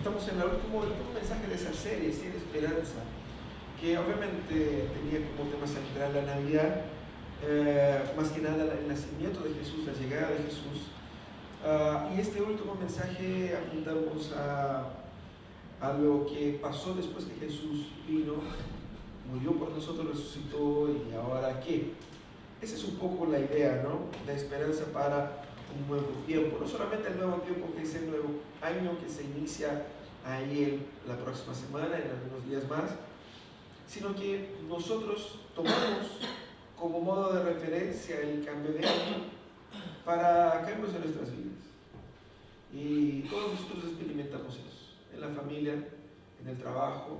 Estamos en el último mensaje de esa serie, Sin Esperanza, que obviamente tenía como tema central la Navidad, más que nada el nacimiento de Jesús, la llegada de Jesús. Y este último mensaje apuntamos a lo que pasó después que Jesús vino, murió por nosotros, resucitó, y ahora qué. Esa es un poco la idea, ¿no? La esperanza para un nuevo tiempo, no solamente el nuevo tiempo que es el nuevo año que se inicia ahí la próxima semana, en algunos días más, sino que nosotros tomamos como modo de referencia el cambio de año para cambios en nuestras vidas. Y todos nosotros experimentamos eso, en la familia, en el trabajo,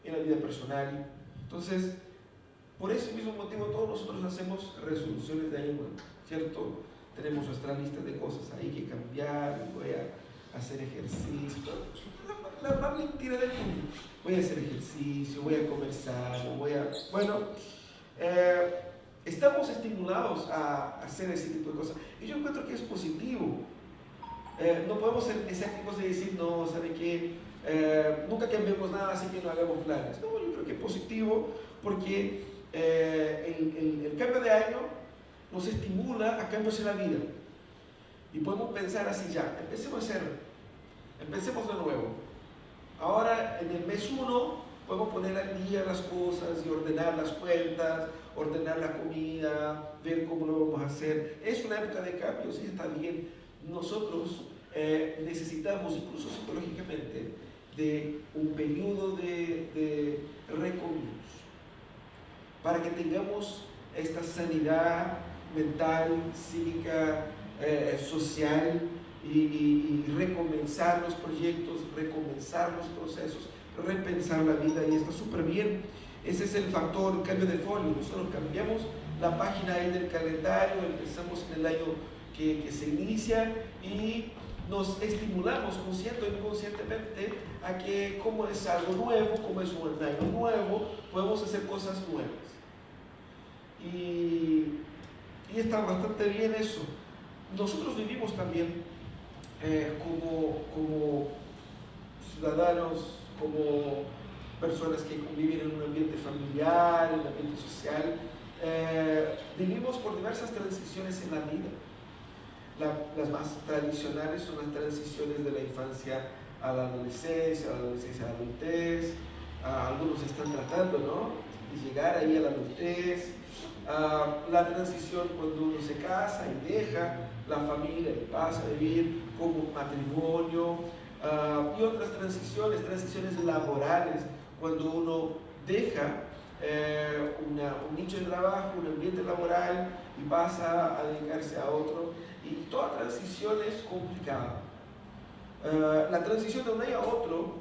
en la vida personal. Entonces, por ese mismo motivo todos nosotros hacemos resoluciones de año nuevo, ¿cierto? Tenemos nuestra lista de cosas ahí que cambiar, voy a hacer ejercicio, la más mentira del mundo. Voy a hacer ejercicio, voy a comer sano, Bueno, estamos estimulados a hacer ese tipo de cosas. Y yo encuentro que es positivo. No podemos ser escépticos de decir, no, ¿sabe qué? Nunca cambiemos nada, así que no hagamos planes. No, yo creo que es positivo porque el cambio de año nos estimula a cambios en la vida. Y podemos pensar así ya, empecemos de nuevo. Ahora, en el mes 1, podemos poner al día las cosas y ordenar las cuentas, ordenar la comida, ver cómo lo vamos a hacer. Es una época de cambios y está bien. Nosotros necesitamos, incluso psicológicamente, de un periodo de recomiendos para que tengamos esta sanidad mental, psíquica, social y recomenzar los proyectos, recomenzar los procesos, repensar la vida, y está súper bien. Ese es el factor cambio de folio. Nosotros cambiamos la página ahí del calendario, empezamos en el año que se inicia y nos estimulamos consciente o inconscientemente a que, como es algo nuevo, como es un año nuevo, podemos hacer cosas nuevas. Y está bastante bien eso. Nosotros vivimos también como ciudadanos, como personas que conviven en un ambiente familiar, en un ambiente social, vivimos por diversas transiciones en la vida. Las más tradicionales son las transiciones de la infancia a la adolescencia a la adultez. Algunos están tratando, ¿no?, de llegar ahí a la adultez. La transición cuando uno se casa y deja la familia y pasa a vivir como matrimonio, y otras transiciones laborales, cuando uno deja un nicho de trabajo, un ambiente laboral y pasa a dedicarse a otro, y toda transición es complicada. La transición de un año a otro,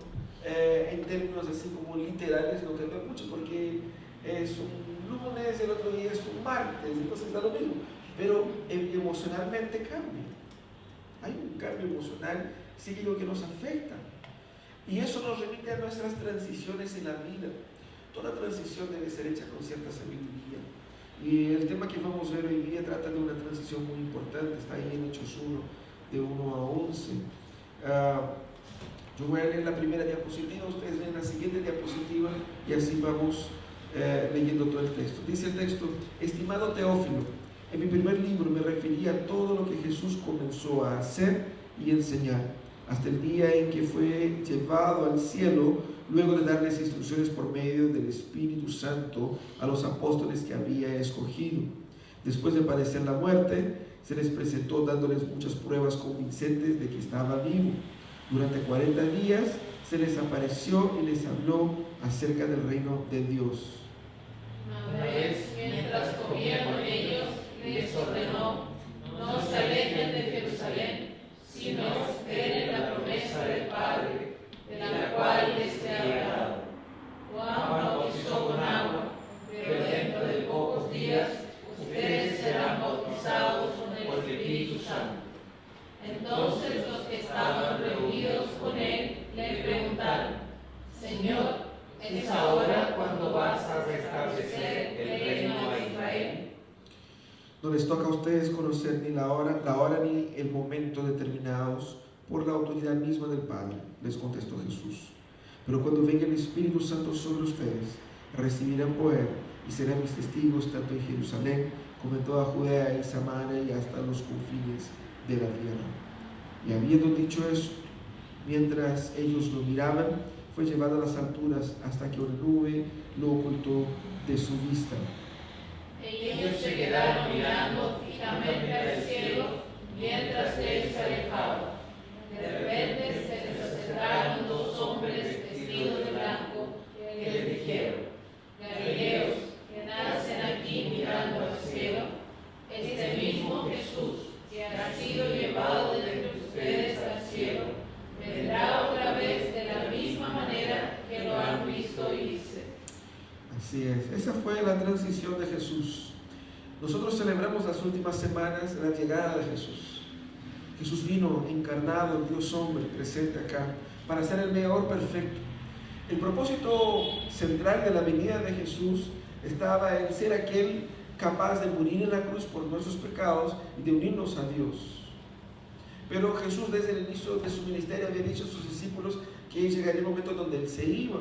en términos así como literales, no cambia mucho, porque es un lunes, el otro día es un martes, entonces da lo mismo, pero emocionalmente cambia. Hay un cambio emocional, sí, lo que nos afecta, y eso nos remite a nuestras transiciones en la vida. Toda transición debe ser hecha con cierta sabiduría, y el tema que vamos a ver hoy día trata de una transición muy importante. Está ahí en Hechos 1, de 1 a 11. Yo voy a leer la primera diapositiva, ustedes ven la siguiente diapositiva y así vamos leyendo todo el texto. Dice el texto: estimado Teófilo, en mi primer libro me refería a todo lo que Jesús comenzó a hacer y enseñar, hasta el día en que fue llevado al cielo, luego de darles instrucciones por medio del Espíritu Santo a los apóstoles que había escogido. Después de padecer la muerte, se les presentó dándoles muchas pruebas convincentes de que estaba vivo. Durante 40 días se les apareció y les habló acerca del reino de Dios. Una vez, mientras comían con ellos, les ordenó: no se alejen de Jerusalén, sino esperen la promesa del Padre, de la cual les he hablado. Juan bautizó con agua, pero dentro de pocos días ustedes serán bautizados con el Espíritu Santo. Entonces los que estaban reunidos con él le preguntaron: Señor, ¿es ahora cuando vas a restablecer el reino de Israel? No les toca a ustedes conocer ni la hora ni el momento determinados por la autoridad misma del Padre, les contestó Jesús. Pero cuando venga el Espíritu Santo sobre ustedes, recibirán poder y serán mis testigos tanto en Jerusalén como en toda Judea y Samaria y hasta los confines de la tierra. Y habiendo dicho eso, mientras ellos lo miraban, fue llevado a las alturas hasta que una nube lo ocultó de su vista. Ellos se quedaron mirando fijamente al cielo mientras él se alejaba. De repente se les acercaron dos hombres vestidos de blanco que les dijeron: Galileos, que nacen aquí mirando al cielo, este mismo Jesús que ha sido llevado de ustedes al cielo, vendrá otra vez de la misma manera que lo han visto irse. Así es, esa fue la transición de Jesús. Nosotros celebramos las últimas semanas la llegada de Jesús. Jesús vino encarnado, Dios hombre, presente acá, para ser el mediador perfecto. El propósito central de la venida de Jesús estaba en ser aquel capaz de morir en la cruz por nuestros pecados y de unirnos a Dios. Pero Jesús desde el inicio de su ministerio había dicho a sus discípulos que llegaría el momento donde Él se iba.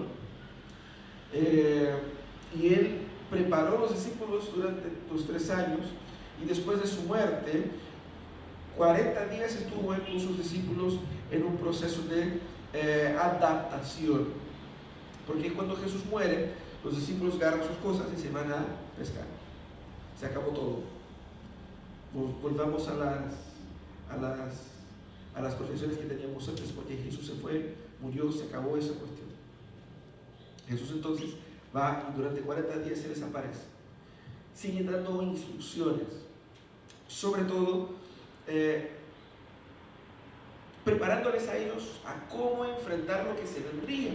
Y Él preparó a los discípulos durante los 3 años, y después de su muerte 40 días estuvo Él con sus discípulos en un proceso de adaptación, porque cuando Jesús muere, los discípulos agarran sus cosas y se van a pescar. Se acabó todo. Volvamos a las profesiones que teníamos antes, porque Jesús se fue, murió, se acabó esa cuestión. Jesús entonces va y durante 40 días se les aparece. Sigue dando instrucciones, sobre todo preparándoles a ellos a cómo enfrentar lo que se vendría,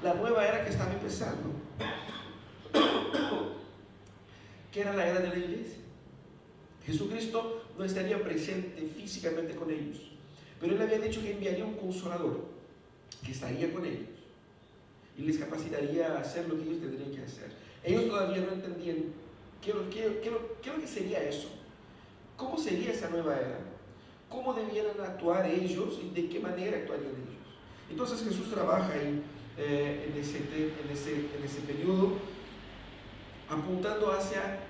la nueva era que estaba empezando, que era la era de la iglesia. Jesucristo no estaría presente físicamente con ellos, pero Él había dicho que enviaría un consolador que estaría con ellos y les capacitaría a hacer lo que ellos tendrían que hacer. Ellos todavía no entendían qué es lo que sería eso, cómo sería esa nueva era, cómo debieran actuar ellos y de qué manera actuarían ellos. Entonces Jesús trabaja ahí en ese periodo, apuntando hacia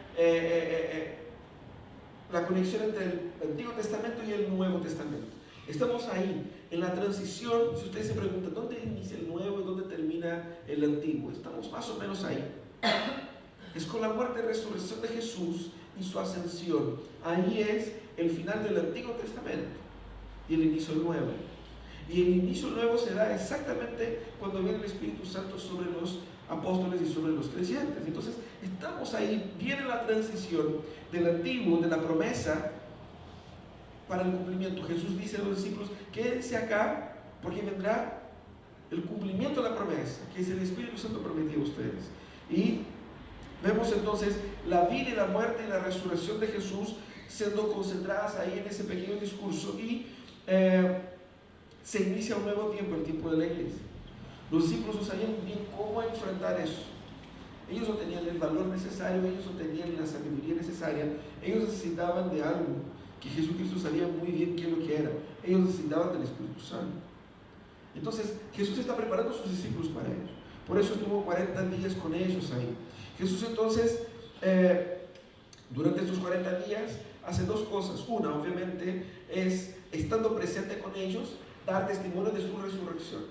la conexión entre el Antiguo Testamento y el Nuevo Testamento. Estamos ahí, en la transición. Si ustedes se preguntan, ¿dónde inicia el Nuevo y dónde termina el Antiguo? Estamos más o menos ahí. Es con la muerte y resurrección de Jesús y su ascensión. Ahí es el final del Antiguo Testamento y el inicio del Nuevo. Y el inicio nuevo se da exactamente cuando viene el Espíritu Santo sobre los apóstoles y sobre los creyentes. Entonces estamos ahí, viene la transición del antiguo, de la promesa, para el cumplimiento. Jesús dice a los discípulos: quédense acá porque vendrá el cumplimiento de la promesa, que es el Espíritu Santo prometido a ustedes. Y vemos entonces la vida y la muerte y la resurrección de Jesús siendo concentradas ahí en ese pequeño discurso, y se inicia un nuevo tiempo, el tiempo de la iglesia. Los discípulos no sabían bien cómo enfrentar eso. Ellos no tenían el valor necesario, ellos no tenían la sabiduría necesaria, ellos necesitaban de algo que Jesucristo sabía muy bien qué es lo que era. Ellos necesitaban del Espíritu Santo. Entonces Jesús está preparando a sus discípulos para ellos. Por eso estuvo 40 días con ellos ahí. Jesús entonces, durante estos 40 días, hace 2 cosas. Una, obviamente, es, estando presente con ellos, dar testimonio de su resurrección.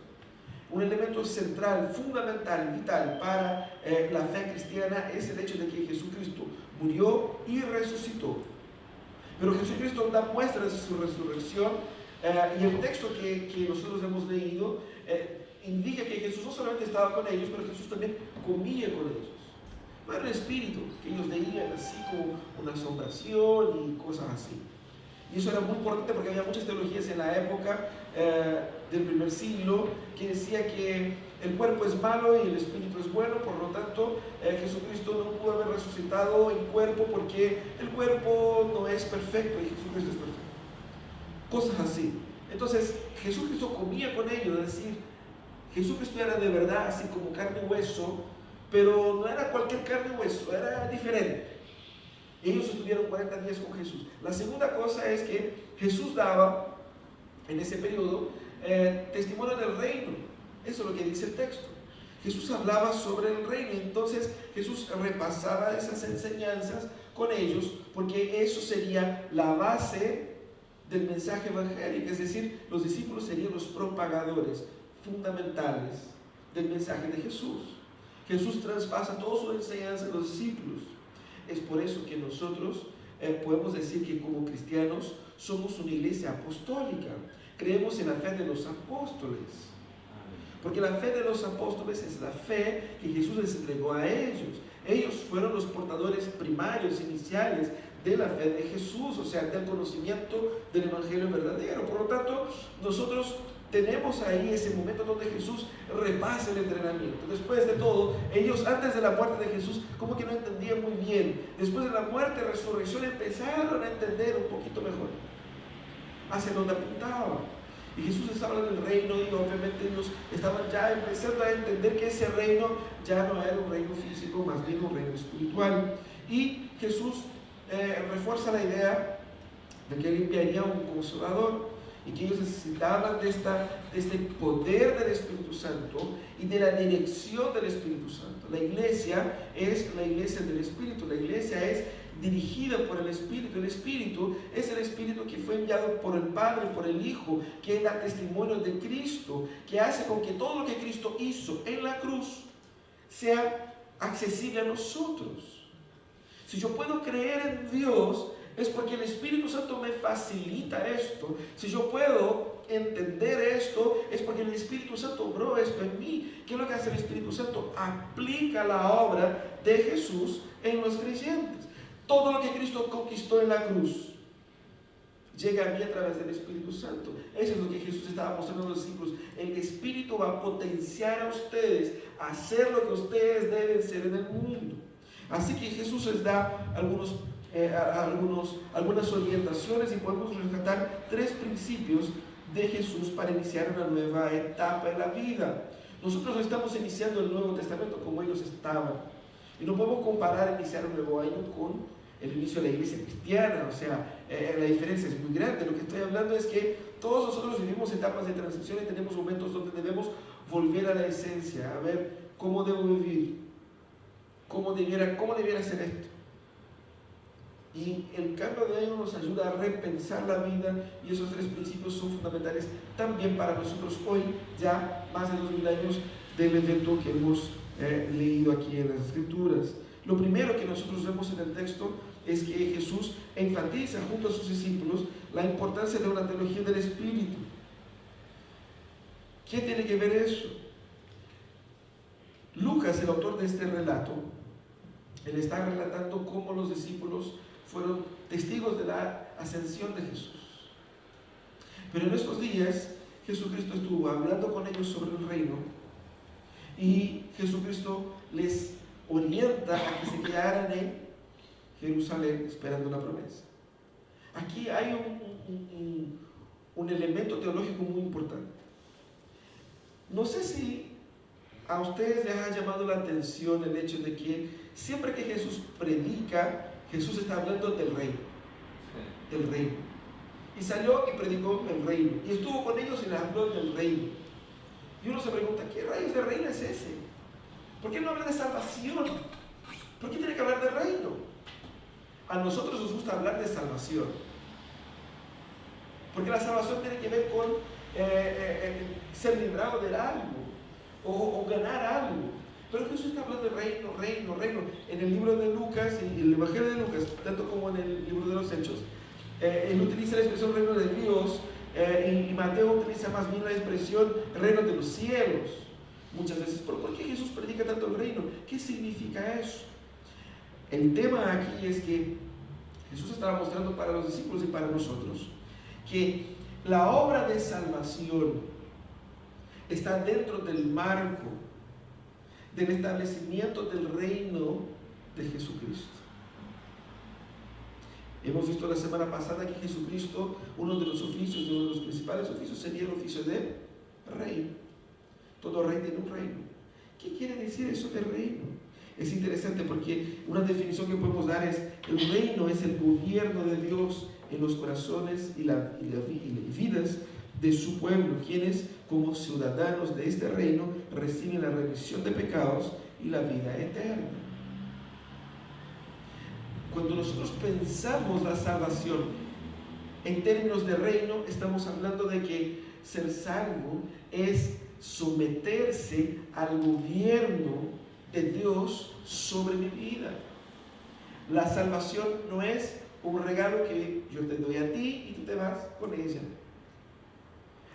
Un elemento central, fundamental, vital para la fe cristiana es el hecho de que Jesucristo murió y resucitó. Pero Jesucristo da muestras de su resurrección, y el texto que nosotros hemos leído indica que Jesús no solamente estaba con ellos, pero Jesús también comía con ellos. No era el espíritu que ellos veían así como una asombración y cosas así. Y eso era muy importante porque había muchas teologías en la época del primer siglo que decía que el cuerpo es malo y el espíritu es bueno. Por lo tanto, Jesucristo no pudo haber resucitado en cuerpo porque el cuerpo no es perfecto y Jesucristo es perfecto. Cosas así. Entonces, Jesucristo comía con ellos, es decir, Jesucristo era de verdad así como carne y hueso, pero no era cualquier carne y hueso, era diferente. Ellos estuvieron 40 días con Jesús. La segunda cosa es que Jesús daba en ese periodo, testimonio del reino. Eso es lo que dice el texto. Jesús hablaba sobre el reino, entonces Jesús repasaba esas enseñanzas con ellos, porque eso sería la base del mensaje evangélico, es decir, los discípulos serían los propagadores fundamentales del mensaje de Jesús. Jesús traspasa toda su enseñanza a los discípulos. Es por eso que nosotros podemos decir que como cristianos somos una iglesia apostólica. Creemos en la fe de los apóstoles. Porque la fe de los apóstoles es la fe que Jesús les entregó a ellos. Ellos fueron los portadores primarios, iniciales de la fe de Jesús, o sea, del conocimiento del Evangelio verdadero. Por lo tanto, nosotros tenemos ahí ese momento donde Jesús repasa el entrenamiento. Después de todo, ellos antes de la muerte de Jesús como que no entendían muy bien. Después de la muerte y resurrección empezaron a entender un poquito mejor hacia dónde apuntaba. Y Jesús estaba hablando del reino y obviamente ellos estaban ya empezando a entender que ese reino ya no era un reino físico, más bien un reino espiritual. Y Jesús refuerza la idea de que él enviaría un consolador y que ellos necesitaban de este poder del Espíritu Santo y de la dirección del Espíritu Santo. La iglesia es la iglesia del Espíritu, la iglesia es dirigida por el Espíritu. El Espíritu es el Espíritu que fue enviado por el Padre, por el Hijo, que da testimonio de Cristo, que hace con que todo lo que Cristo hizo en la cruz sea accesible a nosotros. Si yo puedo creer en Dios, es porque el Espíritu Santo me facilita esto. Si yo puedo entender esto, es porque el Espíritu Santo obró esto en mí. ¿Qué es lo que hace el Espíritu Santo? Aplica la obra de Jesús en los creyentes. Todo lo que Cristo conquistó en la cruz llega a mí a través del Espíritu Santo. Eso es lo que Jesús estaba mostrando a los discípulos. El Espíritu va a potenciar a ustedes a hacer lo que ustedes deben ser en el mundo. Así que Jesús les da algunas orientaciones y podemos rescatar 3 principios de Jesús para iniciar una nueva etapa en la vida. Nosotros estamos iniciando el Nuevo Testamento como ellos estaban. Y no podemos comparar iniciar un nuevo año con el inicio de la iglesia cristiana. O sea, la diferencia es muy grande. Lo que estoy hablando es que todos nosotros vivimos etapas de transición y tenemos momentos donde debemos volver a la esencia, a ver cómo debo vivir, cómo debiera ser esto. Y el cambio de año nos ayuda a repensar la vida, y esos 3 principios son fundamentales también para nosotros hoy, ya más de 2000 años del evento que hemos leído aquí en las Escrituras. Lo primero que nosotros vemos en el texto es que Jesús enfatiza junto a sus discípulos la importancia de una teología del Espíritu. ¿Qué tiene que ver eso? Lucas, el autor de este relato, él está relatando cómo los discípulos fueron testigos de la ascensión de Jesús. Pero en estos días Jesucristo estuvo hablando con ellos sobre el reino y Jesucristo les orienta a que se quedaran en Jerusalén esperando una promesa. Aquí hay un elemento teológico muy importante. No sé si a ustedes les ha llamado la atención el hecho de que siempre que Jesús predica, Jesús está hablando del reino. Del reino. Y salió y predicó el reino. Y estuvo con ellos y les habló del reino. Y uno se pregunta, ¿qué rayos de reino es ese? ¿Por qué no habla de salvación? ¿Por qué tiene que hablar de reino? A nosotros nos gusta hablar de salvación. Porque la salvación tiene que ver con ser librado de algo o ganar algo. Pero Jesús está hablando de reino, reino, reino. En el libro de Lucas, y el Evangelio de Lucas, tanto como en el libro de los Hechos, él utiliza la expresión reino de Dios, y Mateo utiliza más bien la expresión reino de los cielos. Muchas veces, ¿por qué Jesús predica tanto el reino? ¿Qué significa eso? El tema aquí es que Jesús estaba mostrando para los discípulos y para nosotros que la obra de salvación está dentro del marco del establecimiento del reino de Jesucristo. Hemos visto la semana pasada que Jesucristo, uno de los principales oficios sería el oficio de rey. Todo rey tiene un reino. ¿Qué quiere decir eso de reino? Es interesante porque una definición que podemos dar es: el reino es el gobierno de Dios en los corazones y las vidas de su pueblo, quienes como ciudadanos de este reino reciben la remisión de pecados y la vida eterna. Cuando nosotros pensamos la salvación en términos de reino, estamos hablando de que ser salvo es someterse al gobierno de Dios sobre mi vida. La salvación no es un regalo que yo te doy a ti y tú te vas con ella.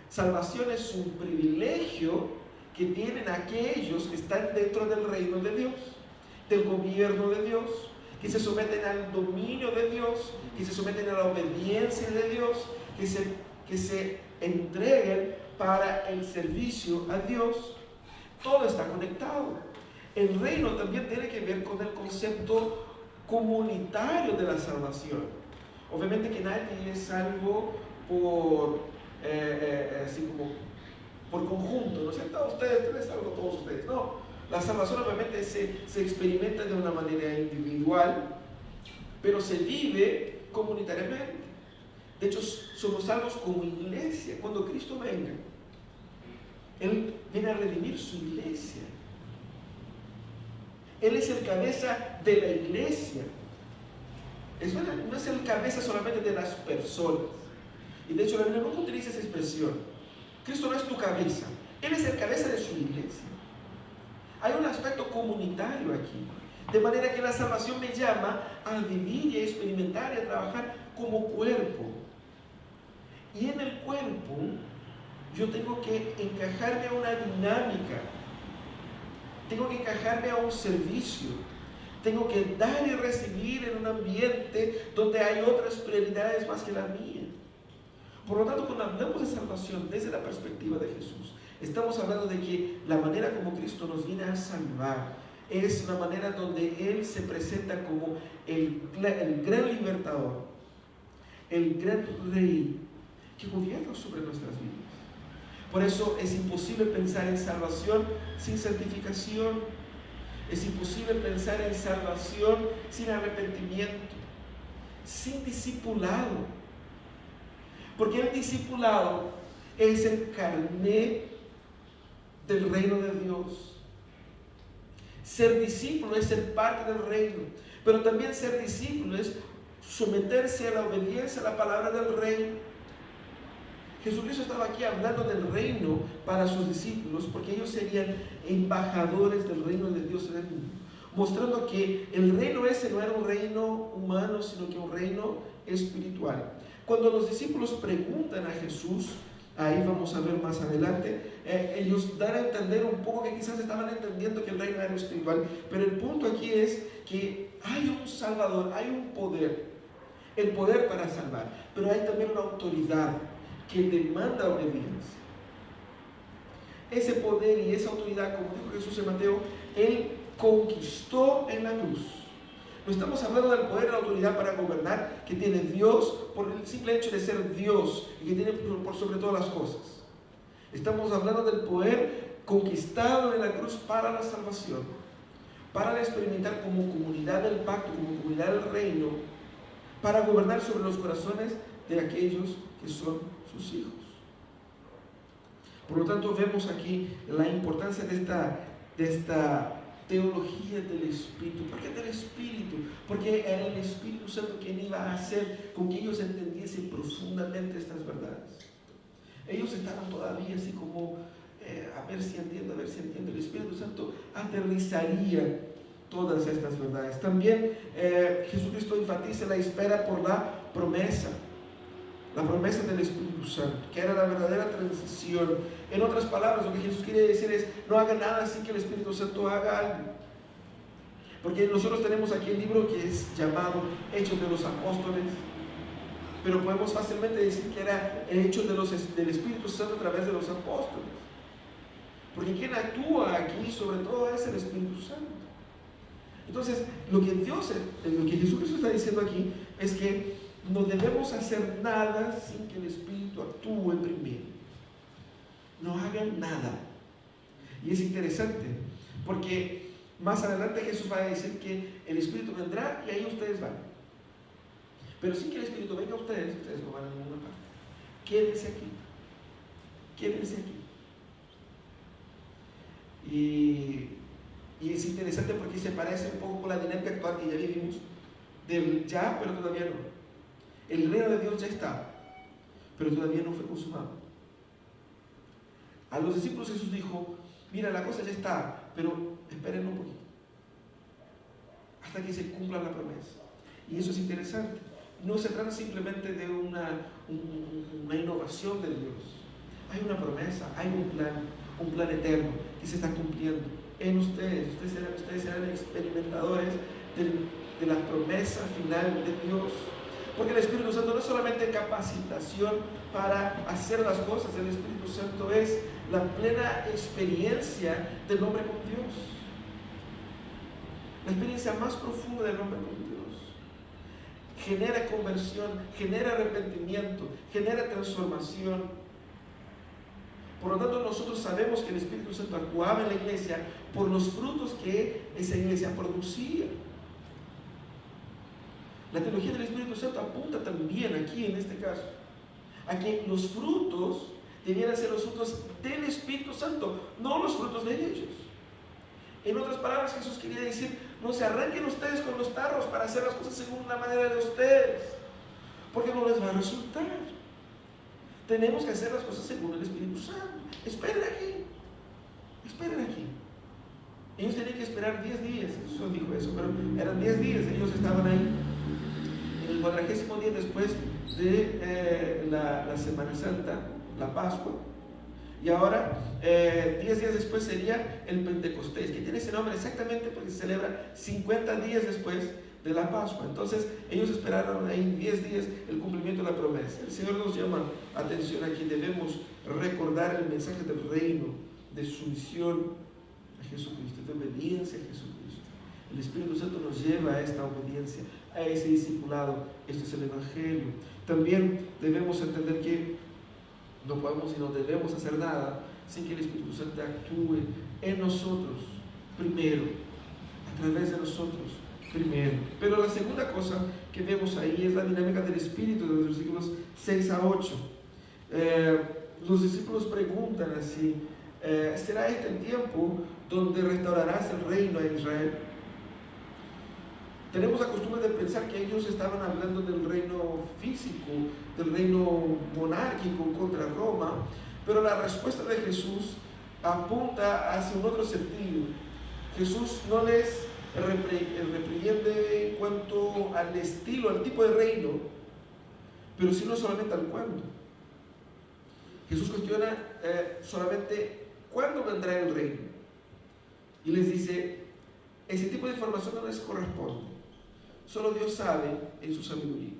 Salvación es un privilegio que tienen aquellos que están dentro del reino de Dios, del gobierno de Dios, que se someten al dominio de Dios, que se someten a la obediencia de Dios, que se entreguen para el servicio a Dios. Todo está conectado. El reino también tiene que ver con el concepto comunitario de la salvación. Obviamente que nadie es salvo así como por conjunto, ¿no es cierto? Ustedes les salvo a todos ustedes. No, la salvación obviamente se experimenta de una manera individual, pero se vive comunitariamente. De hecho, somos salvos como iglesia. Cuando Cristo venga, Él viene a redimir su iglesia. Él es el cabeza de la iglesia. No es el cabeza solamente de las personas. Y de hecho la Biblia nunca utiliza esa expresión. Cristo no es tu cabeza, Él es el cabeza de su iglesia. Hay un aspecto comunitario aquí, de manera que la salvación me llama a vivir y a experimentar y a trabajar como cuerpo. Y en el cuerpo yo tengo que encajarme a una dinámica, tengo que encajarme a un servicio, tengo que dar y recibir en un ambiente donde hay otras prioridades más que la mía. Por lo tanto, cuando hablamos de salvación desde la perspectiva de Jesús, estamos hablando de que la manera como Cristo nos viene a salvar es una manera donde Él se presenta como el gran libertador, el gran rey que gobierna sobre nuestras vidas. Por eso es imposible pensar en salvación sin santificación. Es imposible pensar en salvación sin arrepentimiento, sin discipulado. Porque el discipulado es el carnet del reino de Dios. Ser discípulo es ser parte del reino, pero también ser discípulo es someterse a la obediencia a la palabra del reino. Jesucristo estaba aquí hablando del reino para sus discípulos porque ellos serían embajadores del reino de Dios en el mundo, mostrando que el reino ese no era un reino humano, sino que un reino espiritual. Cuando los discípulos preguntan a Jesús, ahí vamos a ver más adelante, ellos dan a entender un poco que quizás estaban entendiendo que el reino era espiritual, pero el punto aquí es que hay un Salvador, hay un poder, el poder para salvar, pero hay también una autoridad que demanda obediencia. Ese poder y esa autoridad, como dijo Jesús en Mateo, Él conquistó en la cruz. No estamos hablando del poder y la autoridad para gobernar que tiene Dios por el simple hecho de ser Dios y que tiene por sobre todas las cosas. Estamos hablando del poder conquistado en la cruz para la salvación, para experimentar como comunidad del pacto, como comunidad del reino, para gobernar sobre los corazones de aquellos que son sus hijos. Por lo tanto, vemos aquí la importancia de esta teología del Espíritu. ¿Por qué del Espíritu? Porque era el Espíritu Santo quien iba a hacer con que ellos entendiesen profundamente estas verdades. Ellos estaban todavía así como, a ver si entiendo. El Espíritu Santo aterrizaría todas estas verdades. También Jesucristo enfatiza la espera por la promesa del Espíritu Santo, que era la verdadera transición. En otras palabras, lo que Jesús quiere decir es: no haga nada sin que el Espíritu Santo haga algo. Porque nosotros tenemos aquí el libro que es llamado Hechos de los Apóstoles, pero podemos fácilmente decir que era el hecho del Espíritu Santo a través de los apóstoles. Porque quien actúa aquí sobre todo es el Espíritu Santo. Entonces, lo que Jesucristo está diciendo aquí es que no debemos hacer nada sin que el Espíritu actúe primero. No hagan nada. Y es interesante, porque más adelante Jesús va a decir que el Espíritu vendrá y ahí ustedes van. Pero sin que el Espíritu venga a ustedes no van a ninguna parte. Quédense aquí. quédense aquí. Y es interesante porque se parece un poco con la dinámica actual que ya vivimos, del ya, pero todavía no. El reino de Dios ya está, pero todavía no fue consumado. A los discípulos Jesús dijo, mira, la cosa ya está, pero esperen un poquito, hasta que se cumpla la promesa. Y eso es interesante. No se trata simplemente de una innovación de Dios. Hay una promesa, hay un plan eterno que se está cumpliendo en ustedes. Ustedes serán experimentadores de la promesa final de Dios. Porque el Espíritu Santo no es solamente capacitación para hacer las cosas, el Espíritu Santo es la plena experiencia del hombre con Dios. La experiencia más profunda del hombre con Dios. Genera conversión, genera arrepentimiento, genera transformación. Por lo tanto, nosotros sabemos que el Espíritu Santo actuaba en la iglesia por los frutos que esa iglesia producía. La teología del Espíritu Santo apunta también aquí, en este caso, a que los frutos debieran ser los frutos del Espíritu Santo, no los frutos de ellos. En otras palabras, Jesús quería decir, no se arranquen ustedes con los tarros para hacer las cosas según la manera de ustedes, porque no les va a resultar. Tenemos que hacer las cosas según el Espíritu Santo. Esperen aquí. Ellos tenían que esperar 10 días, Jesús dijo eso, pero eran 10 días, ellos estaban ahí. En el 40º día después de la Semana Santa, la Pascua, y ahora 10 días después sería el Pentecostés, que tiene ese nombre exactamente porque se celebra 50 días después de la Pascua. Entonces ellos esperaron ahí 10 días el cumplimiento de la promesa. El Señor nos llama atención aquí, debemos recordar el mensaje del reino, de sumisión a Jesucristo, de obediencia a Jesucristo. El Espíritu Santo nos lleva a esta obediencia, a ese discipulado. Este es el Evangelio. También debemos entender que no podemos y no debemos hacer nada sin que el Espíritu Santo actúe en nosotros primero, a través de nosotros primero. Pero la segunda cosa que vemos ahí es la dinámica del Espíritu, de los versículos 6 a 8. Los discípulos preguntan así, ¿será este el tiempo donde restaurarás el reino a Israel? Tenemos la costumbre de pensar que ellos estaban hablando del reino físico, del reino monárquico contra Roma, pero la respuesta de Jesús apunta hacia un otro sentido. Jesús no les reprende en cuanto al estilo, al tipo de reino, pero sino solamente al cuándo. Jesús cuestiona solamente cuándo vendrá el reino y les dice, ese tipo de información no les corresponde. Solo Dios sabe en su sabiduría.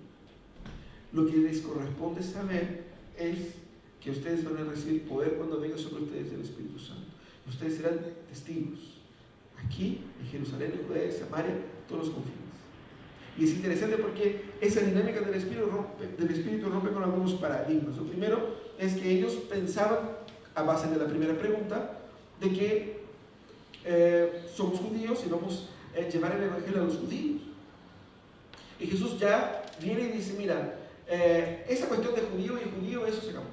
Lo que les corresponde saber es que ustedes van a recibir poder cuando venga sobre ustedes el Espíritu Santo. Ustedes serán testigos aquí, en Jerusalén, en Judea, en Samaria, todos los confines. Y es interesante porque esa dinámica del Espíritu rompe con algunos paradigmas. Lo primero es que ellos pensaban, a base de la primera pregunta, de que somos judíos y vamos a llevar el Evangelio a los judíos. Y Jesús ya viene y dice, mira, esa cuestión de judío y judío, eso se acabó.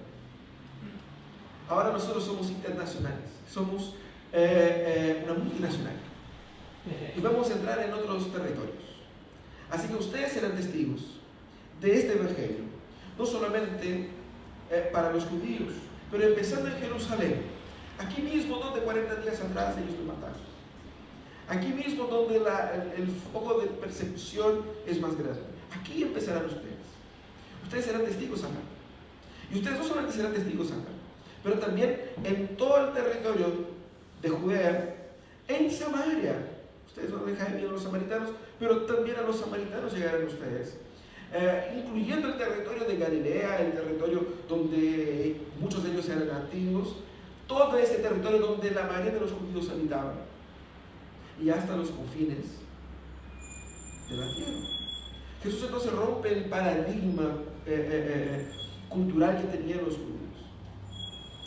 Ahora nosotros somos internacionales, somos una multinacional. Y vamos a entrar en otros territorios. Así que ustedes serán testigos de este Evangelio, no solamente para los judíos, pero empezando en Jerusalén, aquí mismo donde 40 días atrás ellos lo mataron. Aquí mismo donde el foco de persecución es más grande. Aquí empezarán ustedes. Ustedes serán testigos acá. Y ustedes no solamente serán testigos acá, pero también en todo el territorio de Judea, en Samaria. Ustedes no dejan bien a los samaritanos, pero también a los samaritanos llegarán ustedes. Incluyendo el territorio de Galilea, el territorio donde muchos de ellos eran antiguos, todo ese territorio donde la mayoría de los judíos habitaban. Y hasta los confines de la tierra. Jesús entonces rompe el paradigma cultural que tenían los judíos,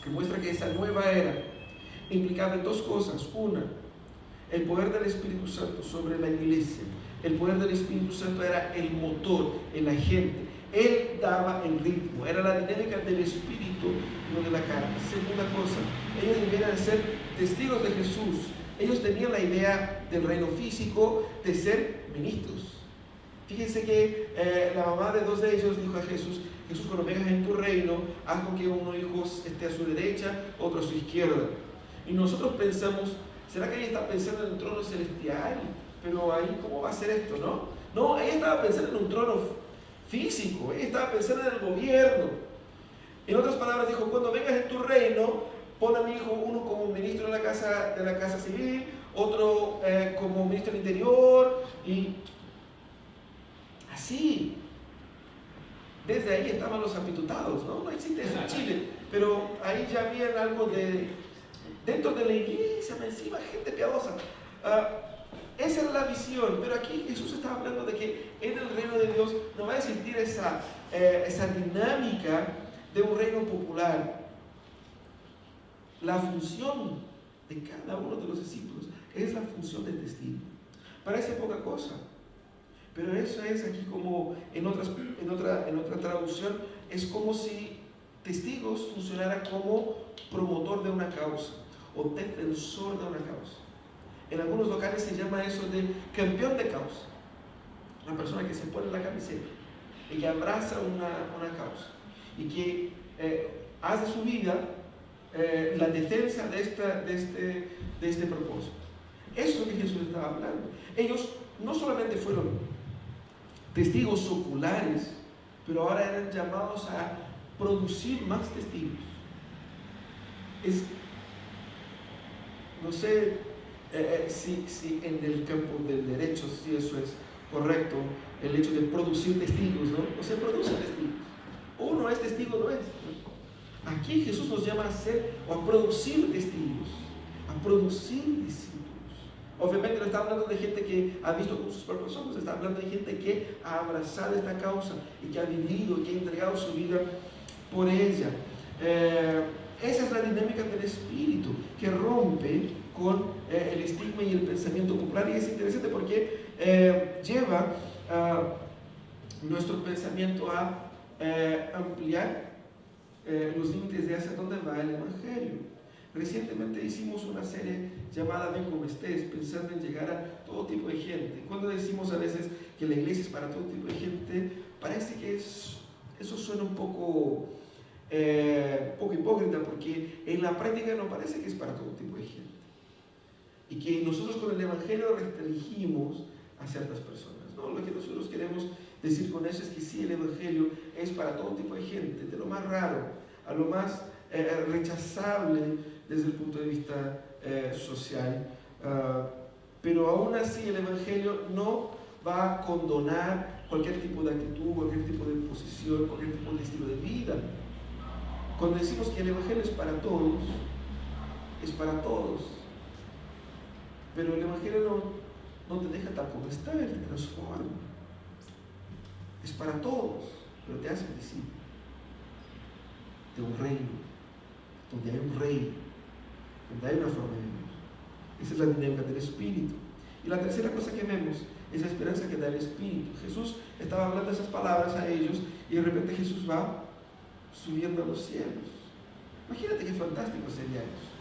que muestra que esa nueva era implicaba en dos cosas. Una, el poder del Espíritu Santo sobre la iglesia, el poder del Espíritu Santo era el motor, el agente. Él daba el ritmo, era la dinámica del Espíritu, no de la carne. Segunda cosa, ellos debían ser testigos de Jesús. Ellos tenían la idea del reino físico de ser ministros. Fíjense que la mamá de dos de ellos dijo a Jesús: Jesús, cuando vengas en tu reino, haz con que uno de los hijos esté a su derecha, otro a su izquierda. Y nosotros pensamos, ¿será que ella está pensando en el trono celestial? Pero ahí, ¿cómo va a ser esto, no? No, ella estaba pensando en un trono físico, ella estaba pensando en el gobierno. En otras palabras, dijo: cuando vengas en tu reino, pon a mi hijo, uno como ministro de la casa civil, otro como ministro del interior, y así. Desde ahí estaban los apitutados, ¿no? No existe eso en Chile, pero ahí ya había algo de, dentro de la iglesia, encima, gente piadosa. Esa era la visión, pero aquí Jesús estaba hablando de que en el reino de Dios no va a existir esa dinámica de un reino popular. La función de cada uno de los discípulos es la función de testigo. Parece poca cosa, pero eso es aquí como en otra traducción, es como si testigos funcionara como promotor de una causa o defensor de una causa. En algunos locales se llama eso de campeón de causa. Una persona que se pone la camiseta y que abraza una causa y que hace su vida la defensa de este propósito. Eso es lo que Jesús estaba hablando. Ellos no solamente fueron testigos oculares, pero ahora eran llamados a producir más testigos. No sé si en el campo del derecho, si eso es correcto, el hecho de producir testigos, ¿no? No se producen testigos. Uno es testigo, no es. Aquí Jesús nos llama a ser o a producir testigos, a producir discípulos. Obviamente no está hablando de gente que ha visto con sus propios ojos, está hablando de gente que ha abrazado esta causa y que ha vivido, que ha entregado su vida por ella. Esa es la dinámica del Espíritu que rompe con el estigma y el pensamiento popular, y es interesante porque lleva nuestro pensamiento a ampliar los límites de hacia dónde va el Evangelio. Recientemente hicimos una serie llamada Ven como estés, pensando en llegar a todo tipo de gente. Cuando decimos a veces que la iglesia es para todo tipo de gente, parece que eso suena un poco hipócrita, porque en la práctica no parece que es para todo tipo de gente. Y que nosotros con el Evangelio restringimos a ciertas personas. No, lo que nosotros queremos decir con eso es que sí, el Evangelio es para todo tipo de gente, de lo más raro a lo más rechazable desde el punto de vista social. Pero aún así el Evangelio no va a condonar cualquier tipo de actitud, cualquier tipo de posición, cualquier tipo de estilo de vida. Cuando decimos que el Evangelio es para todos, es para todos. Pero el Evangelio no te deja tal como está, te transforma. Es para todos, pero te hace discípulo de un reino, donde hay un rey, donde hay una forma de vivir. Esa es la dinámica del Espíritu. Y la tercera cosa que vemos es la esperanza que da el Espíritu. Jesús estaba hablando esas palabras a ellos y de repente Jesús va subiendo a los cielos. Imagínate qué fantástico sería eso.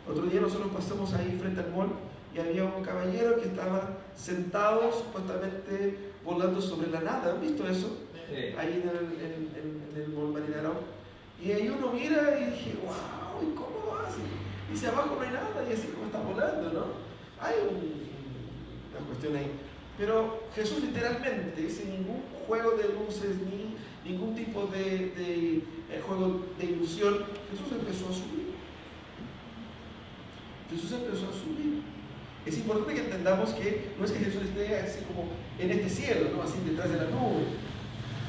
Otro día nosotros pasamos ahí frente al mall y había un caballero que estaba sentado supuestamente volando sobre la nada. ¿Han visto eso? Sí. Ahí en el mall Marinero. Y ahí uno mira y dije, wow, ¿y cómo lo hace? Y dice, abajo no hay nada, y así como está volando, ¿no? Hay una cuestión ahí. Pero Jesús literalmente, sin ningún juego de luces, ni ningún tipo de juego de ilusión, Jesús empezó a subir. Jesús empezó a subir. Es importante que entendamos que no es que Jesús esté así como en este cielo, ¿no? Así detrás de la nube.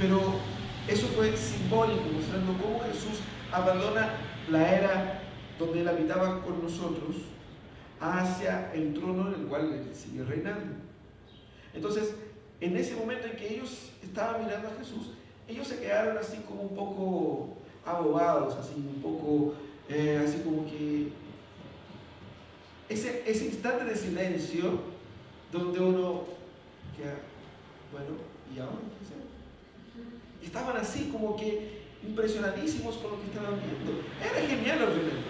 Pero eso fue simbólico, mostrando cómo Jesús abandona la era donde Él habitaba con nosotros hacia el trono en el cual Él sigue reinando. Entonces, en ese momento en que ellos estaban mirando a Jesús, ellos se quedaron así como un poco abobados, así un poco, así como que ese instante de silencio donde uno que, bueno, ¿y ahora qué hacemos? Estaban así como que impresionadísimos con lo que estaban viendo. Era genial la reunión.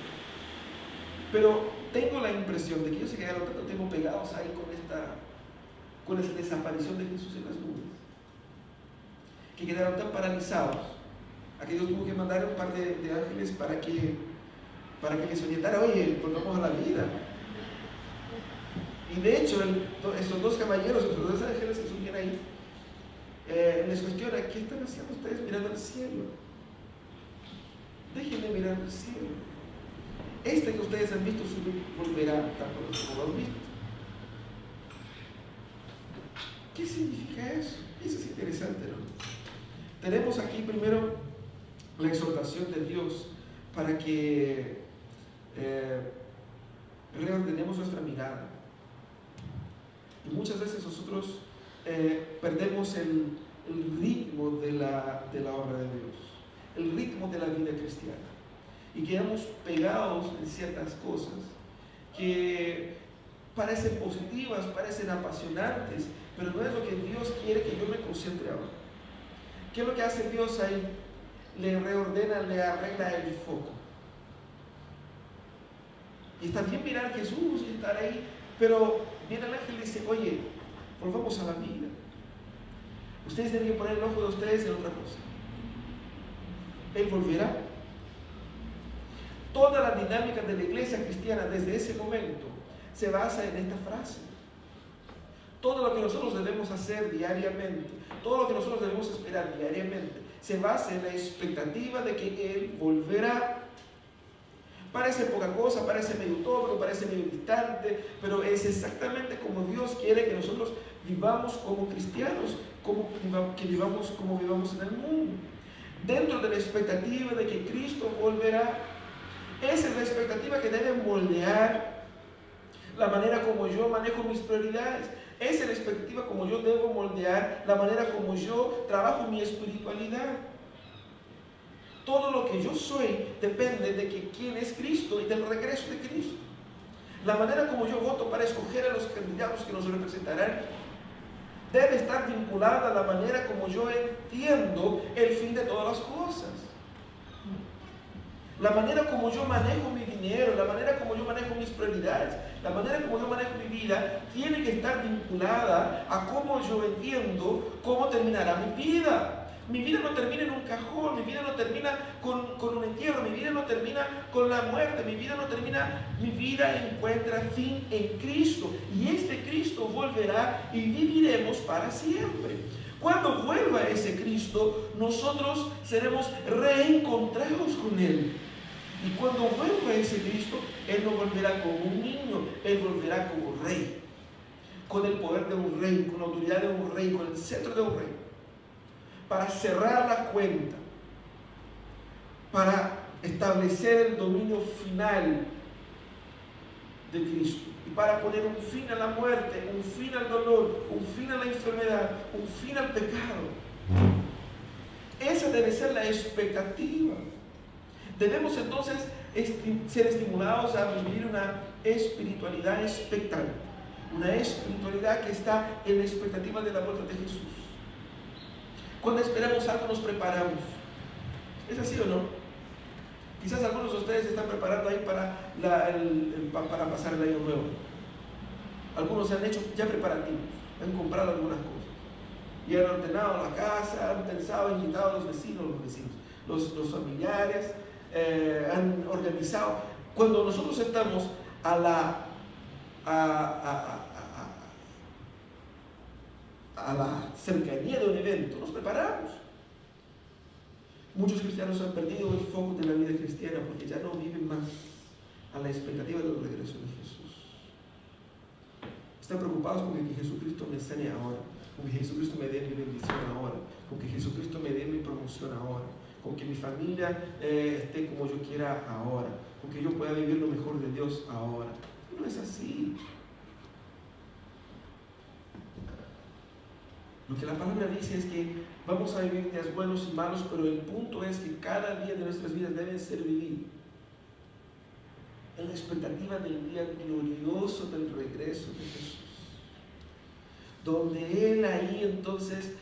Pero tengo la impresión de que ellos se quedaron tanto tiempo pegados ahí con esa desaparición de Jesús en las nubes, que quedaron tan paralizados, a que Dios tuvo que mandar un par de ángeles para que les orientara: oye, volvamos a la vida. Y de hecho, esos dos caballeros, esos dos ángeles que surgen ahí, les cuestiona: ¿qué están haciendo ustedes mirando al cielo? Dejen de mirar al cielo. Este que ustedes han visto subir volverá tanto como lo han visto. ¿Qué significa eso? Eso es interesante, ¿no? Tenemos aquí primero la exhortación de Dios para que reordenemos nuestra mirada. Y muchas veces nosotros perdemos el ritmo de la obra de Dios, el ritmo de la vida cristiana, y quedamos pegados en ciertas cosas que parecen positivas, parecen apasionantes, pero no es lo que Dios quiere que yo me concentre ahora. ¿Qué es lo que hace Dios ahí? Le reordena, le arregla el foco. Y está bien mirar a Jesús y estar ahí, pero viene el ángel y dice: oye, volvamos a la vida. Ustedes deberían poner el ojo de ustedes en otra cosa. Él volverá. Toda la dinámica de la iglesia cristiana desde ese momento se basa en esta frase. Todo lo que nosotros debemos hacer diariamente, todo lo que nosotros debemos esperar diariamente, se basa en la expectativa de que Él volverá. Parece poca cosa, parece medio utópico, parece medio distante, pero es exactamente como Dios quiere que nosotros vivamos como cristianos, que vivamos como vivamos en el mundo, dentro de la expectativa de que Cristo volverá. Esa es la expectativa que debe moldear la manera como yo manejo mis prioridades. Esa es la expectativa como yo debo moldear la manera como yo trabajo mi espiritualidad. Todo lo que yo soy depende de quién es Cristo y del regreso de Cristo. La manera como yo voto para escoger a los candidatos que nos representarán debe estar vinculada a la manera como yo entiendo el fin de todas las cosas. La manera como yo manejo mi dinero, la manera como yo manejo mis prioridades, la manera como yo manejo mi vida, tiene que estar vinculada a cómo yo entiendo cómo terminará mi vida. Mi vida no termina en un cajón, mi vida no termina con un entierro, mi vida no termina con la muerte, mi vida encuentra fin en Cristo. Y este Cristo volverá y viviremos para siempre. Cuando vuelva ese Cristo, nosotros seremos reencontrados con Él. Y cuando vuelva ese Cristo, Él no volverá como un niño, Él volverá como rey, con el poder de un rey, con la autoridad de un rey, con el cetro de un rey, para cerrar la cuenta, para establecer el dominio final de Cristo, y para poner un fin a la muerte, un fin al dolor, un fin a la enfermedad, un fin al pecado. Esa debe ser la expectativa. Debemos entonces ser estimulados a vivir una espiritualidad expectante, una espiritualidad que está en la expectativa de la vuelta de Jesús. Cuando esperamos algo nos preparamos. ¿Es así o no? Quizás algunos de ustedes se están preparando ahí para pasar el año nuevo. Algunos se han hecho ya preparativos, han comprado algunas cosas y han ordenado la casa, han pensado, han invitado a los vecinos, los familiares, han organizado. Cuando nosotros estamos a la cercanía de un evento, nos preparamos. Muchos cristianos han perdido el foco de la vida cristiana porque ya no viven más a la expectativa del regreso de Jesús. Están preocupados con que Jesucristo me sane ahora, con que Jesucristo me dé mi bendición ahora, con que Jesucristo me dé mi promoción ahora, con que mi familia esté como yo quiera ahora, con que yo pueda vivir lo mejor de Dios ahora. No es así. Lo que la palabra dice es que vamos a vivir días buenos y malos, pero el punto es que cada día de nuestras vidas debe ser vivido en la expectativa del día glorioso del regreso de Jesús. donde Él ahí entonces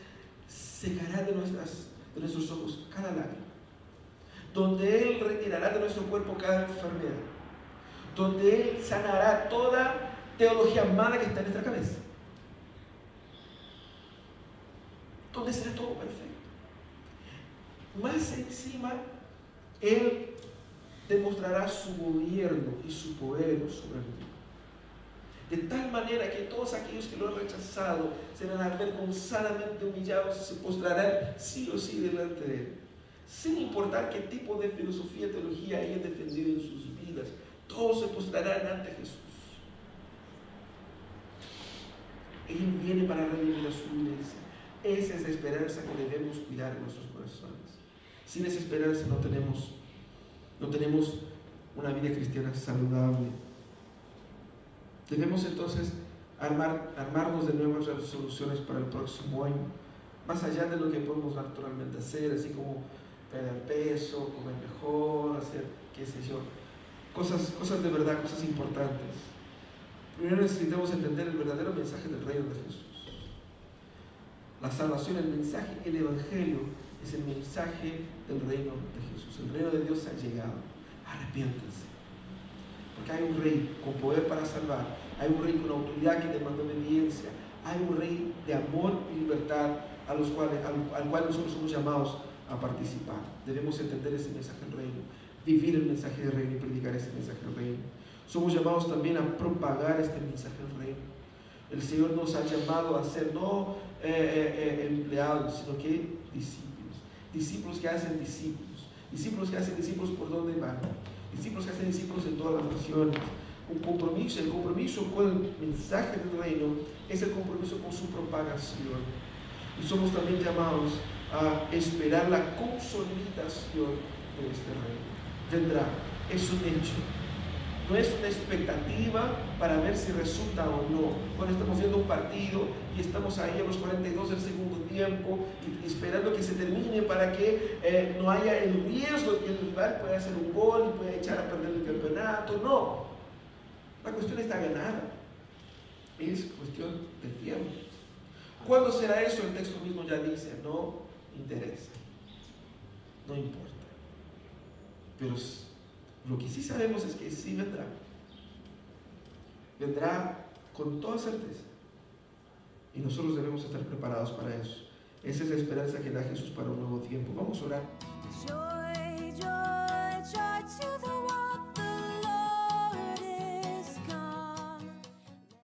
secará de nuestros ojos cada lágrima, donde Él retirará de nuestro cuerpo cada enfermedad, donde Él sanará toda teología mala que está en nuestra cabeza, donde será todo perfecto. Más encima, Él demostrará su gobierno y su poder sobre el mundo, de tal manera que todos aquellos que lo han rechazado serán avergonzadamente humillados y se postrarán sí o sí delante de Él, sin importar qué tipo de filosofía y teología hayan defendido en sus vidas. Todos se postrarán ante Jesús. Él viene para redimir a su iglesia. Esa es la esperanza que debemos cuidar en nuestros corazones. Sin esa esperanza no tenemos una vida cristiana saludable. Debemos entonces armarnos de nuevas resoluciones para el próximo año, más allá de lo que podemos naturalmente hacer, así como perder peso, comer mejor, hacer, qué sé yo, cosas de verdad, cosas importantes. Primero necesitamos entender el verdadero mensaje del reino de Jesús. La salvación, el mensaje, el evangelio es el mensaje del reino de Jesús. El reino de Dios ha llegado. Arrepiéntanse, porque hay un rey con poder para salvar, hay un rey con autoridad que demanda obediencia, hay un rey de amor y libertad al cual nosotros somos llamados a participar. Debemos entender ese mensaje del reino, vivir el mensaje del reino y predicar ese mensaje del reino. Somos llamados también a propagar este mensaje del reino. El Señor nos ha llamado a ser no empleados, sino que discípulos que hacen discípulos que hacen discípulos por donde van, discípulos que hacen discípulos en todas las naciones. El compromiso con el mensaje del reino es el compromiso con su propagación. Y somos también llamados a esperar la consolidación de este reino. Vendrá, es un hecho. No es una expectativa para ver si resulta o no. Cuando estamos viendo un partido y estamos ahí a los 42 del segundo tiempo y esperando que se termine para que no haya el riesgo de que el rival pueda hacer un gol y pueda echar a perder el campeonato. No, la cuestión está ganada. Es cuestión de tiempo. ¿Cuándo será eso? El texto mismo ya dice, no interesa, no importa. Pero lo que sí sabemos es que sí vendrá. Vendrá con toda certeza. Y nosotros debemos estar preparados para eso. Esa es la esperanza que da Jesús para un nuevo tiempo. Vamos a orar.